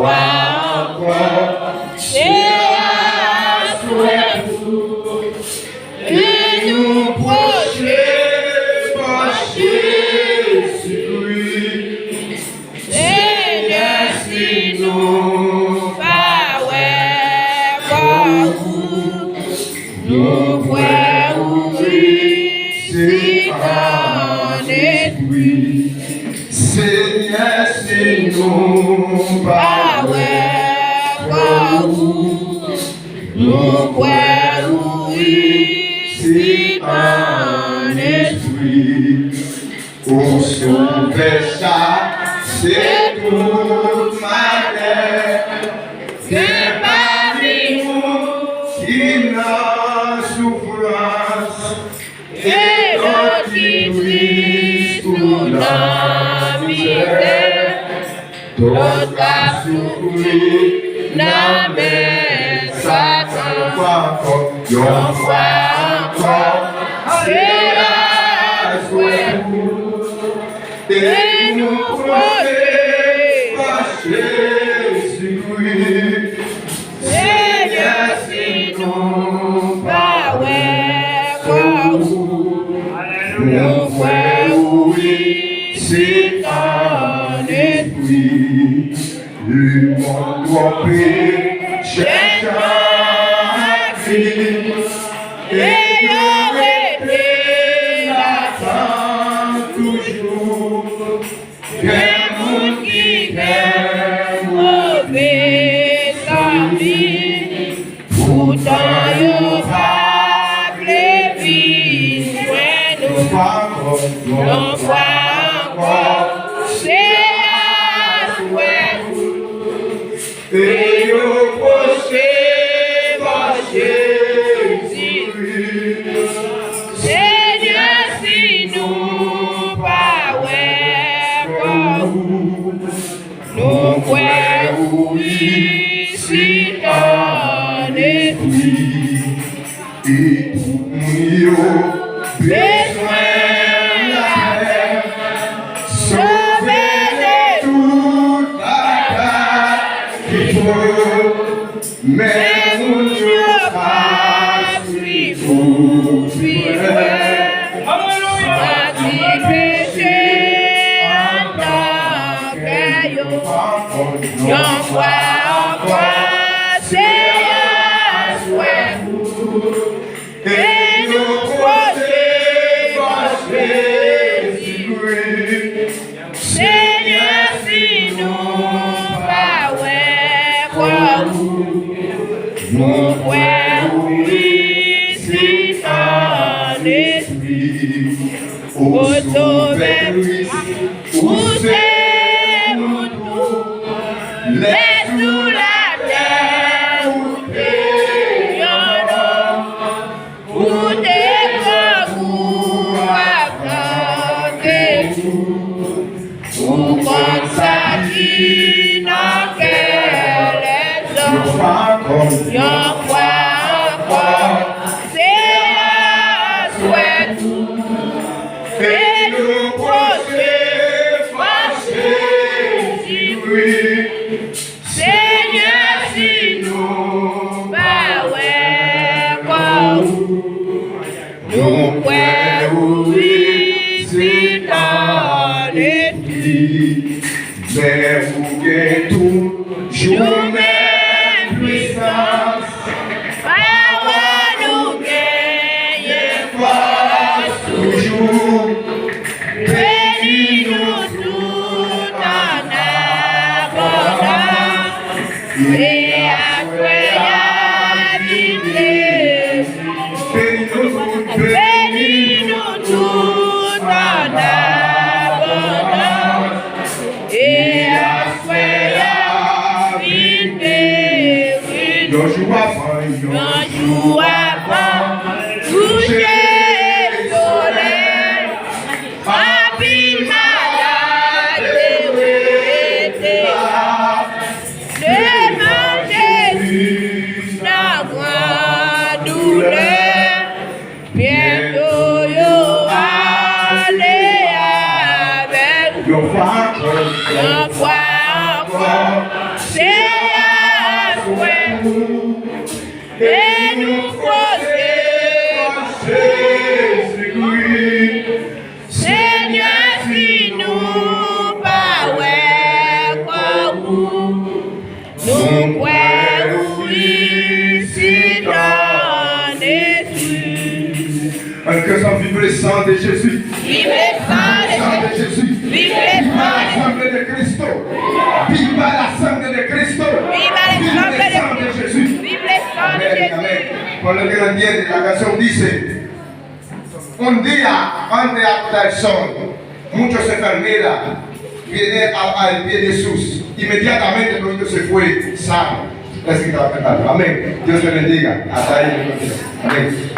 encore, c'est à souhait et nous procher par Jésus-Christ. Seigneur, si nous pas pour vous, nous pouvons c'est en esprit. Seigneur, si nous pas pour vous, nous pouvons c'est en esprit. Pour sauver ça, c'est toute ma terre. C'est parmi nous qui n'a souffrance et l'antichrist sous la misère. D'autres a souffri, n'a mais Satan encore, y'en voit encore, c'est à souhait et nous protéger par Jésus-Christ. Seigneur, si nous pas pour vous, nous pouvons c'est en esprit. Le monde doit prier, chacun a crié, et arrêter l'attente toujours. Des monde qui aime mauvais sa vie, pourtant y'en pas les nous pas encore, c'est à souhait et nous procher par Jésus-Christ. Seigneur, si nous pas pour vous, nous pouvons ici en esprit et nous besoin la paix, sauver de toute bataille qu'il faut, mais nous ne pas suivre si péché en tant qu'ayons, y'en voit encore, c'est à souhait et nous protéger par Jésus-Christ. Seigneur, si nous pas pour vous, nous pouvons ici en esprit. Au sauver, où c'est nous tous, laisse nous la terre, où t'es y'en a, où t'es pour accorder tout, où comme ça qui n'a qu'elle est hommes, y'en voit encore, c'est à souhait et nous procher par Jésus-Christ. Seigneur, si nous pas pour vous, nous pouvons ici en esprit, mais vous gagnez toujours même puissance, nous gagnons force toujours. Bénis-nous tout en abondance et agréabilité. Bénis-nous tout en abondance et agréabilité. D'un jour avant, coucher le soleil, rapide malade devant Jésus, la grande douleur, bientôt yo aller avec nous. J'en crois encore, c'est le sang de Jésus. Vive le sang de Jésus. Vive le sang la sangre de Cristo. Vive la sangre de Cristo. Vive le sang de Jésus. Vive le sang de Amén, Jésus. amén. Cuando el que entiende, la canción dice, un día antes de apagar el sol, muchos enfermeras vienen al pie de Jesús. Inmediatamente todo se fue sano. Es que estaba cantando. Amén. Dios te bendiga. Hasta ahí. Amén.